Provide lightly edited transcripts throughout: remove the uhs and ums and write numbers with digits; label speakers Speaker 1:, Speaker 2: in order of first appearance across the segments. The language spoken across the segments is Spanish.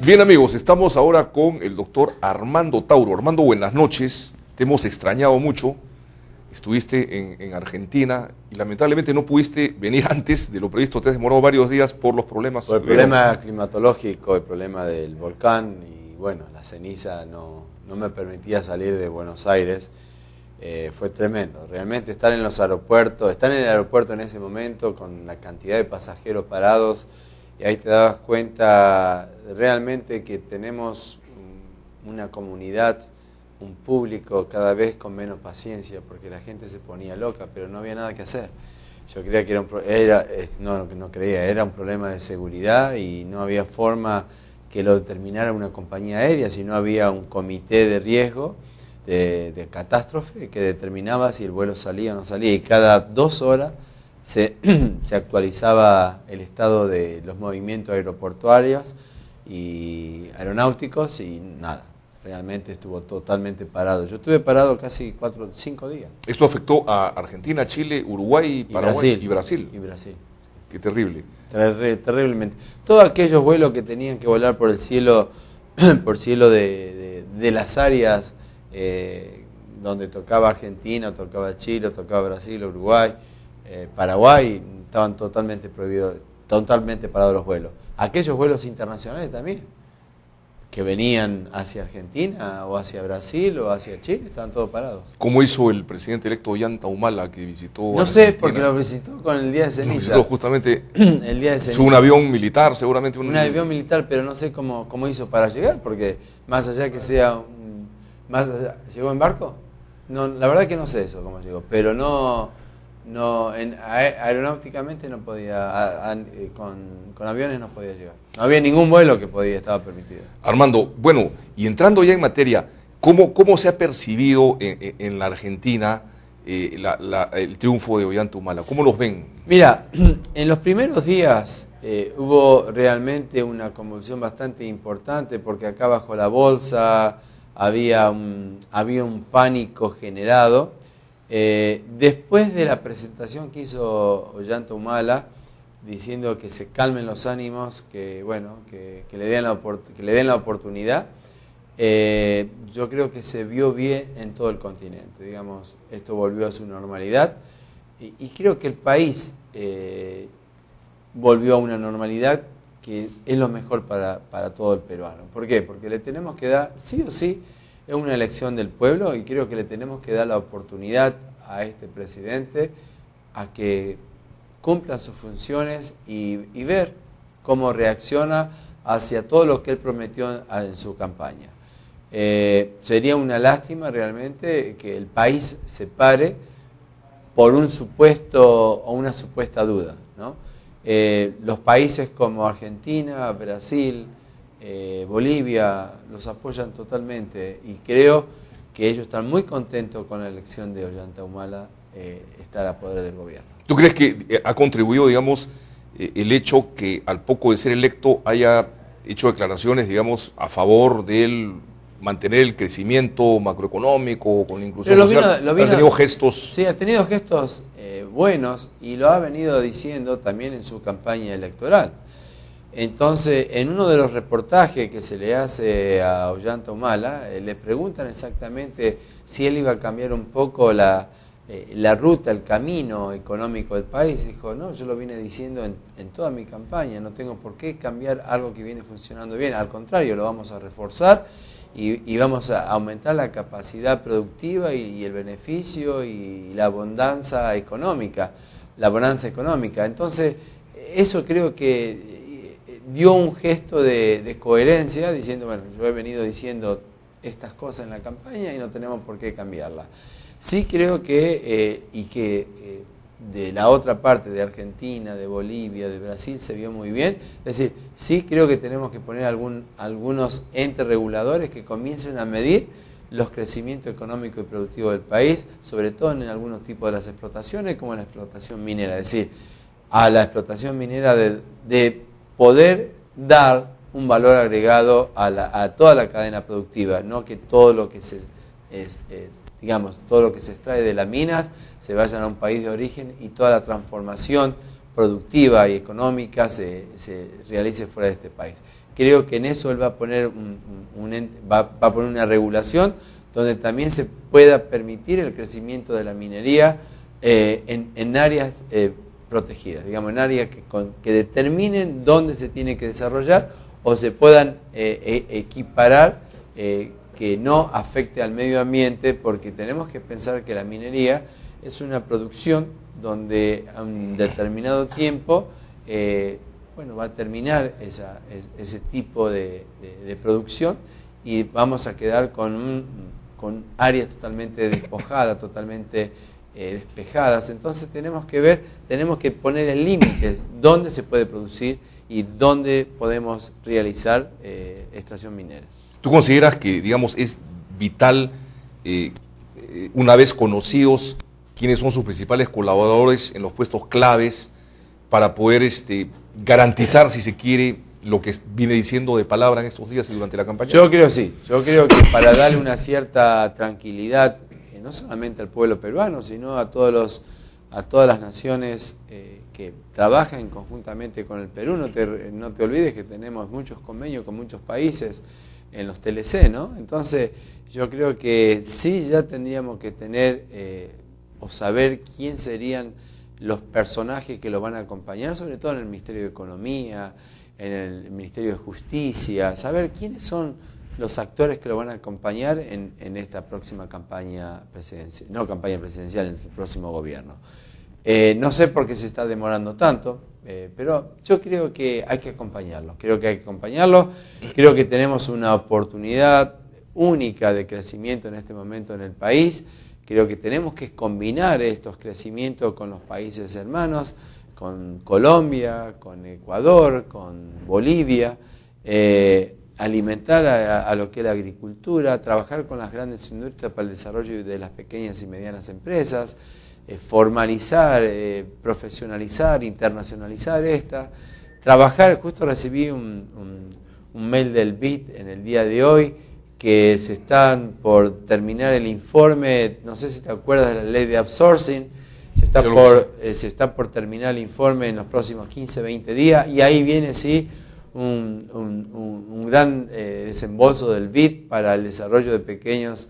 Speaker 1: Bien amigos, estamos ahora con el doctor Armando Tauro. Armando, buenas noches, te hemos extrañado mucho, estuviste en Argentina y lamentablemente no pudiste venir antes de lo previsto, te has demorado varios días por los problemas.
Speaker 2: Por el problema climatológico, el problema del volcán y bueno, la ceniza no me permitía salir de Buenos Aires. Fue tremendo, realmente estar en los aeropuertos, estar en el aeropuerto en ese momento con la cantidad de pasajeros parados, y ahí te dabas cuenta realmente que tenemos una comunidad, un público cada vez con menos paciencia, porque la gente se ponía loca, pero no había nada que hacer. Yo creía que era un problema de seguridad y no había forma que lo determinara una compañía aérea, sino había un comité de riesgo, de catástrofe, que determinaba si el vuelo salía o no salía, y cada 2 horas se actualizaba el estado de los movimientos aeroportuarios y aeronáuticos y nada, realmente estuvo totalmente parado. Yo estuve parado casi 4 o 5 días.
Speaker 1: Esto afectó a Argentina, Chile, Uruguay, Paraguay y Brasil.
Speaker 2: Y Brasil.
Speaker 1: Qué terrible.
Speaker 2: Terriblemente. Todos aquellos vuelos que tenían que volar por el cielo, de las áreas donde tocaba Argentina, tocaba Chile, tocaba Brasil, Uruguay, Paraguay, estaban totalmente prohibidos, totalmente parados los vuelos. Aquellos vuelos internacionales también, que venían hacia Argentina o hacia Brasil o hacia Chile, estaban todos parados.
Speaker 1: ¿Cómo hizo el presidente electo Ollanta Humala que visitó
Speaker 2: No sé, porque lo visitó con el día de ceniza.
Speaker 1: Lo visitó justamente
Speaker 2: el día de ceniza.
Speaker 1: Un avión militar, seguramente.
Speaker 2: Un avión militar, pero no sé cómo hizo para llegar, porque más allá que sea... ¿Llegó en barco? No, la verdad que no sé eso cómo llegó, pero aeronáuticamente no podía, con aviones no podía llegar. No había ningún vuelo que estaba permitido.
Speaker 1: Armando, bueno, y entrando ya en materia, ¿cómo se ha percibido en la Argentina el triunfo de Ollanta Humala? ¿Cómo los ven?
Speaker 2: Mira, en los primeros días hubo realmente una convulsión bastante importante, porque acá bajo la bolsa había un pánico generado. Después de la presentación que hizo Ollanta Humala, diciendo que se calmen los ánimos, que le den la oportunidad, yo creo que se vio bien en todo el continente. Digamos, esto volvió a su normalidad y creo que el país volvió a una normalidad que es lo mejor para todo el peruano. ¿Por qué? Porque le tenemos que dar, sí o sí, es una elección del pueblo y creo que le tenemos que dar la oportunidad a este presidente a que cumpla sus funciones y ver cómo reacciona hacia todo lo que él prometió en su campaña. Sería una lástima realmente que el país se pare por un supuesto o una supuesta duda, ¿no? Los países como Argentina, Brasil, Bolivia los apoyan totalmente y creo que ellos están muy contentos con la elección de Ollanta Humala estar a poder del gobierno.
Speaker 1: ¿Tú crees que ha contribuido, digamos, el hecho que al poco de ser electo haya hecho declaraciones, digamos, a favor de él mantener el crecimiento macroeconómico con la inclusión social? ¿Ha tenido gestos?
Speaker 2: Sí, ha tenido gestos buenos y lo ha venido diciendo también en su campaña electoral. Entonces, en uno de los reportajes que se le hace a Ollanta Humala, le preguntan exactamente si él iba a cambiar un poco la ruta, el camino económico del país. Dijo, no, yo lo vine diciendo en toda mi campaña, no tengo por qué cambiar algo que viene funcionando bien, al contrario, lo vamos a reforzar y vamos a aumentar la capacidad productiva y el beneficio y la bonanza económica. Entonces, eso creo que dio un gesto de coherencia, diciendo, bueno, yo he venido diciendo estas cosas en la campaña y no tenemos por qué cambiarlas. Sí creo que, de la otra parte, de Argentina, de Bolivia, de Brasil, se vio muy bien. Es decir, sí creo que tenemos que poner algunos entes reguladores que comiencen a medir los crecimientos económicos y productivos del país, sobre todo en algunos tipos de las explotaciones, como la explotación minera. Es decir, a la explotación minera de poder dar un valor agregado a toda la cadena productiva, no que todo lo que todo lo que se extrae de las minas se vayan a un país de origen y toda la transformación productiva y económica se realice fuera de este país. creo que en eso él va a poner, va a poner una regulación donde también se pueda permitir el crecimiento de la minería en áreas protegidas, digamos, en áreas que determinen dónde se tiene que desarrollar o se puedan equiparar, que no afecte al medio ambiente, porque tenemos que pensar que la minería es una producción donde a un determinado tiempo va a terminar ese tipo de producción y vamos a quedar con áreas totalmente despojadas, totalmente despejadas. Entonces tenemos que poner el límite dónde se puede producir y dónde podemos realizar extracción minera.
Speaker 1: ¿Tú consideras que, digamos, es vital, una vez conocidos quiénes son sus principales colaboradores en los puestos claves, para poder garantizar, si se quiere, lo que viene diciendo de palabra en estos días y durante la campaña?
Speaker 2: Yo creo sí. Yo creo que para darle una cierta tranquilidad, no solamente al pueblo peruano, sino a todas las naciones que trabajan conjuntamente con el Perú. No te olvides que tenemos muchos convenios con muchos países en los TLC, ¿no? Entonces, yo creo que sí ya tendríamos que tener o saber quién serían los personajes que lo van a acompañar, sobre todo en el Ministerio de Economía, en el Ministerio de Justicia, saber quiénes son los actores que lo van a acompañar en esta próxima campaña presidencial, no campaña presidencial, en el próximo gobierno. No sé por qué se está demorando tanto, pero yo creo que hay que acompañarlo, creo que tenemos una oportunidad única de crecimiento en este momento en el país. Creo que tenemos que combinar estos crecimientos con los países hermanos, con Colombia, con Ecuador, con Bolivia, alimentar a lo que es la agricultura, trabajar con las grandes industrias para el desarrollo de las pequeñas y medianas empresas, formalizar, profesionalizar, internacionalizar trabajar. Justo recibí un mail del BID en el día de hoy, que se están por terminar el informe, no sé si te acuerdas de la ley de outsourcing, se está por terminar el informe en los próximos 15, 20 días, y ahí viene sí un gran desembolso del BID para el desarrollo de pequeños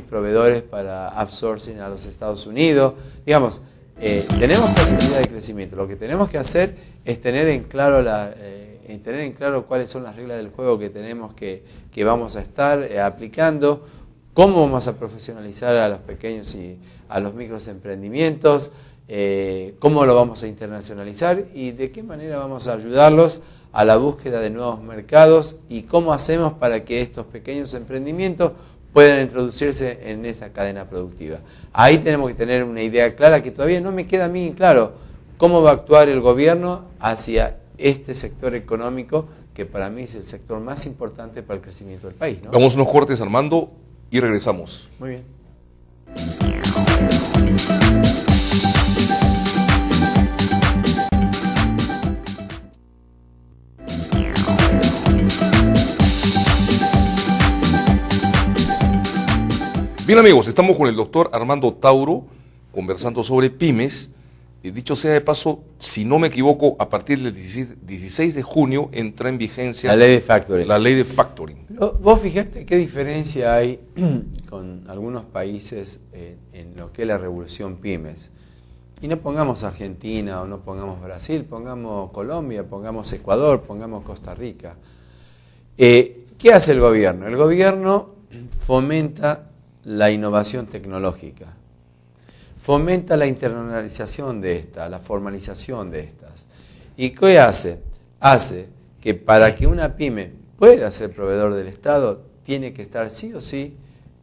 Speaker 2: proveedores para outsourcing a los Estados Unidos. Digamos, tenemos posibilidad de crecimiento. Lo que tenemos que hacer es tener en claro cuáles son las reglas del juego que tenemos que vamos a estar aplicando, cómo vamos a profesionalizar a los pequeños y a los micros emprendimientos, cómo lo vamos a internacionalizar y de qué manera vamos a ayudarlos a la búsqueda de nuevos mercados y cómo hacemos para que estos pequeños emprendimientos puedan introducirse en esa cadena productiva. Ahí tenemos que tener una idea clara, que todavía no me queda a mí claro cómo va a actuar el gobierno hacia este sector económico, que para mí es el sector más importante para el crecimiento del país, ¿no?
Speaker 1: Damos unos cortes, Armando, y regresamos.
Speaker 2: Muy bien.
Speaker 1: Bien, amigos, estamos con el doctor Armando Tauro conversando sobre pymes. Dicho sea de paso, si no me equivoco, a partir del 16 de junio entra en vigencia
Speaker 2: la ley de factoring.
Speaker 1: La ley de factoring.
Speaker 2: Pero vos fijate qué diferencia hay con algunos países en lo que es la revolución pymes. Y no pongamos Argentina o no pongamos Brasil, pongamos Colombia, pongamos Ecuador, pongamos Costa Rica. ¿Qué hace el gobierno? El gobierno fomenta la innovación tecnológica. Fomenta la internacionalización de estas, la formalización de estas. ¿Y qué hace? Hace que para que una pyme pueda ser proveedor del Estado, tiene que estar sí o sí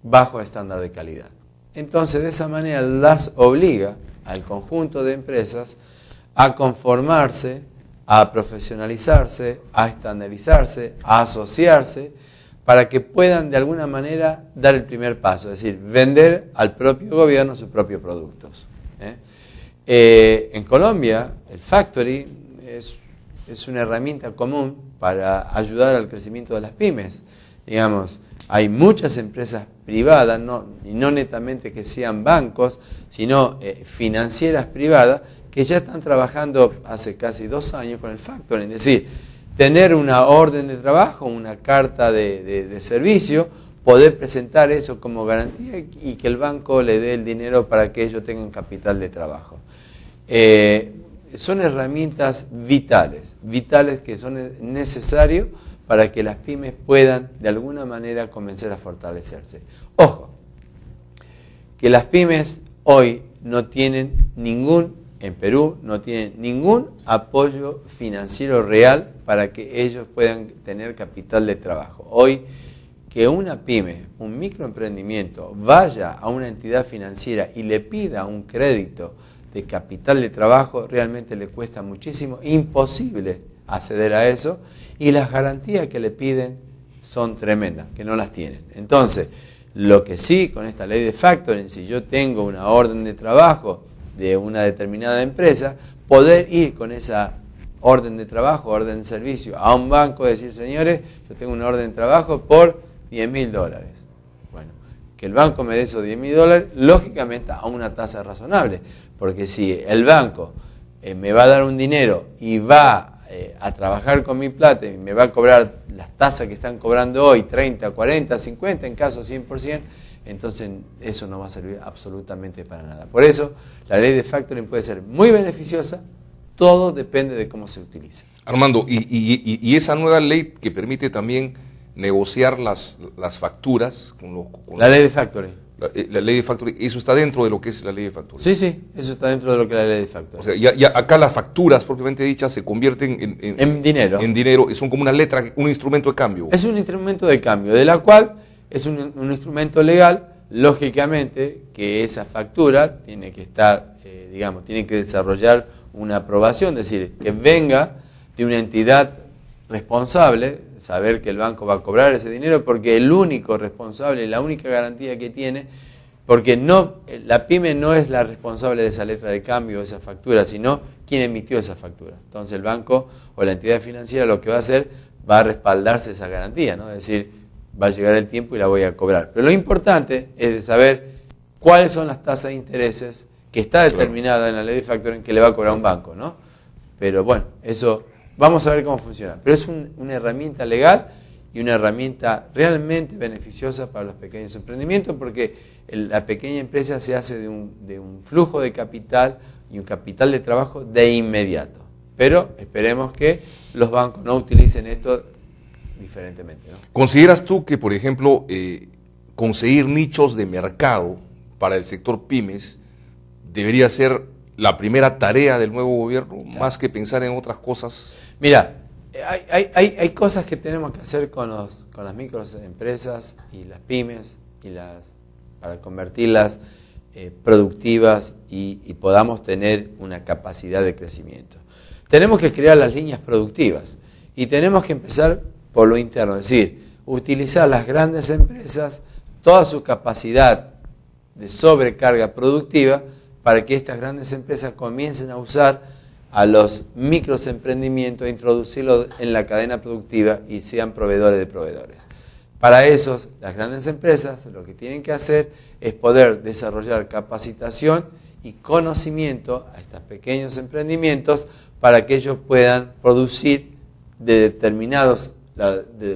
Speaker 2: bajo estándar de calidad. Entonces, de esa manera las obliga al conjunto de empresas a conformarse, a profesionalizarse, a estandarizarse, a asociarse, para que puedan de alguna manera dar el primer paso, es decir, vender al propio gobierno sus propios productos. En Colombia, el factory es una herramienta común para ayudar al crecimiento de las pymes. Digamos, hay muchas empresas privadas, y no netamente que sean bancos, sino financieras privadas, que ya están trabajando hace casi 2 años con el factoring. Es decir, tener una orden de trabajo, una carta de servicio, poder presentar eso como garantía y que el banco le dé el dinero para que ellos tengan capital de trabajo. Son herramientas vitales que son necesarias para que las pymes puedan de alguna manera comenzar a fortalecerse. Ojo, que las pymes hoy no tienen en Perú no tienen ningún apoyo financiero real para que ellos puedan tener capital de trabajo. Hoy, que una pyme, un microemprendimiento, vaya a una entidad financiera y le pida un crédito de capital de trabajo, realmente le cuesta muchísimo, imposible acceder a eso, y las garantías que le piden son tremendas, que no las tienen. Entonces, lo que sí, con esta ley de factoring, si yo tengo una orden de trabajo de una determinada empresa, poder ir con esa orden de trabajo, orden de servicio, a un banco y decir, señores, yo tengo una orden de trabajo por $10.000. Bueno, que el banco me dé esos $10.000, lógicamente a una tasa razonable, porque si el banco me va a dar un dinero y va a trabajar con mi plata y me va a cobrar las tasas que están cobrando hoy, 30, 40, 50, en caso 100%, entonces eso no va a servir absolutamente para nada. Por eso, la ley de factoring puede ser muy beneficiosa, todo depende de cómo se utilice.
Speaker 1: Armando, y esa nueva ley que permite también negociar las facturas con
Speaker 2: la ley de factoring.
Speaker 1: La ley de factoring, ¿eso está dentro de lo que es la ley de factoring?
Speaker 2: Sí, eso está dentro de lo que es la ley de factoring.
Speaker 1: O sea, ya acá las facturas propiamente dichas se convierten
Speaker 2: en dinero.
Speaker 1: En dinero, son como una letra, un instrumento de cambio.
Speaker 2: Es un instrumento de cambio, de la cual es un instrumento legal, lógicamente que esa factura tiene que estar, tiene que desarrollar una aprobación, es decir, que venga de una entidad responsable, saber que el banco va a cobrar ese dinero, porque el único responsable, la única garantía que tiene, porque la pyme no es la responsable de esa letra de cambio o esa factura, sino quien emitió esa factura. Entonces el banco o la entidad financiera lo que va a hacer, va a respaldarse esa garantía, ¿no? Es decir, va a llegar el tiempo y la voy a cobrar. Pero lo importante es de saber cuáles son las tasas de intereses que está determinada en la ley de factoring que le va a cobrar un banco, ¿no? Pero bueno, eso vamos a ver cómo funciona. Pero es una herramienta legal y una herramienta realmente beneficiosa para los pequeños emprendimientos, porque la pequeña empresa se hace de un flujo de capital y un capital de trabajo de inmediato. Pero esperemos que los bancos no utilicen esto diferentemente, ¿no?
Speaker 1: ¿Consideras tú que, por ejemplo, conseguir nichos de mercado para el sector pymes debería ser la primera tarea del nuevo gobierno, claro, más que pensar en otras cosas?
Speaker 2: Mira, hay cosas que tenemos que hacer con las microempresas y las pymes para convertirlas productivas y podamos tener una capacidad de crecimiento. Tenemos que crear las líneas productivas y tenemos que empezar por lo interno, es decir, utilizar las grandes empresas, toda su capacidad de sobrecarga productiva para que estas grandes empresas comiencen a usar a los microemprendimientos e introducirlos en la cadena productiva y sean proveedores de proveedores. Para eso, las grandes empresas lo que tienen que hacer es poder desarrollar capacitación y conocimiento a estos pequeños emprendimientos para que ellos puedan producir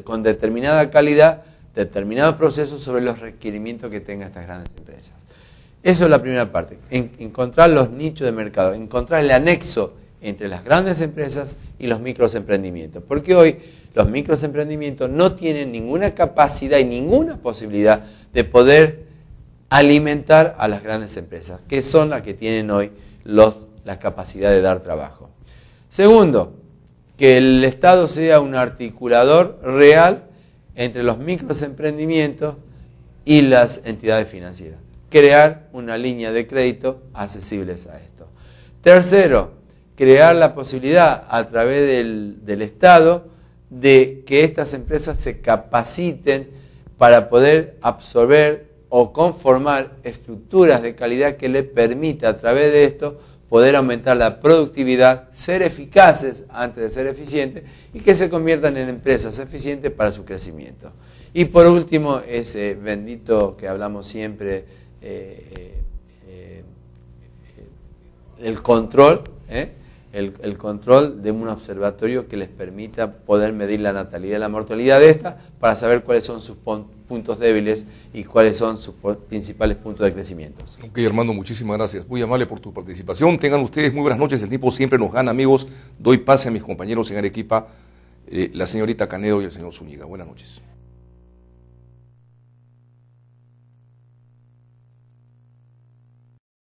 Speaker 2: con determinada calidad, determinados procesos sobre los requerimientos que tengan estas grandes empresas. Eso es la primera parte, encontrar los nichos de mercado, encontrar el anexo entre las grandes empresas y los microemprendimientos. Porque hoy los microemprendimientos no tienen ninguna capacidad y ninguna posibilidad de poder alimentar a las grandes empresas, que son las que tienen hoy la capacidad de dar trabajo. Segundo, que el Estado sea un articulador real entre los microemprendimientos y las entidades financieras. Crear una línea de crédito accesibles a esto. Tercero, crear la posibilidad a través del Estado de que estas empresas se capaciten para poder absorber o conformar estructuras de calidad que les permita a través de esto poder aumentar la productividad, ser eficaces antes de ser eficientes y que se conviertan en empresas eficientes para su crecimiento. Y por último, ese bendito que hablamos siempre, el control el control de un observatorio que les permita poder medir la natalidad y la mortalidad de esta para saber cuáles son sus puntos débiles y cuáles son sus principales puntos de crecimiento.
Speaker 1: Ok, Armando, muchísimas gracias. Muy amable por tu participación. Tengan ustedes muy buenas noches. El tiempo siempre nos gana, amigos. Doy pase a mis compañeros en Arequipa, la señorita Canedo y el señor Zúñiga. Buenas noches.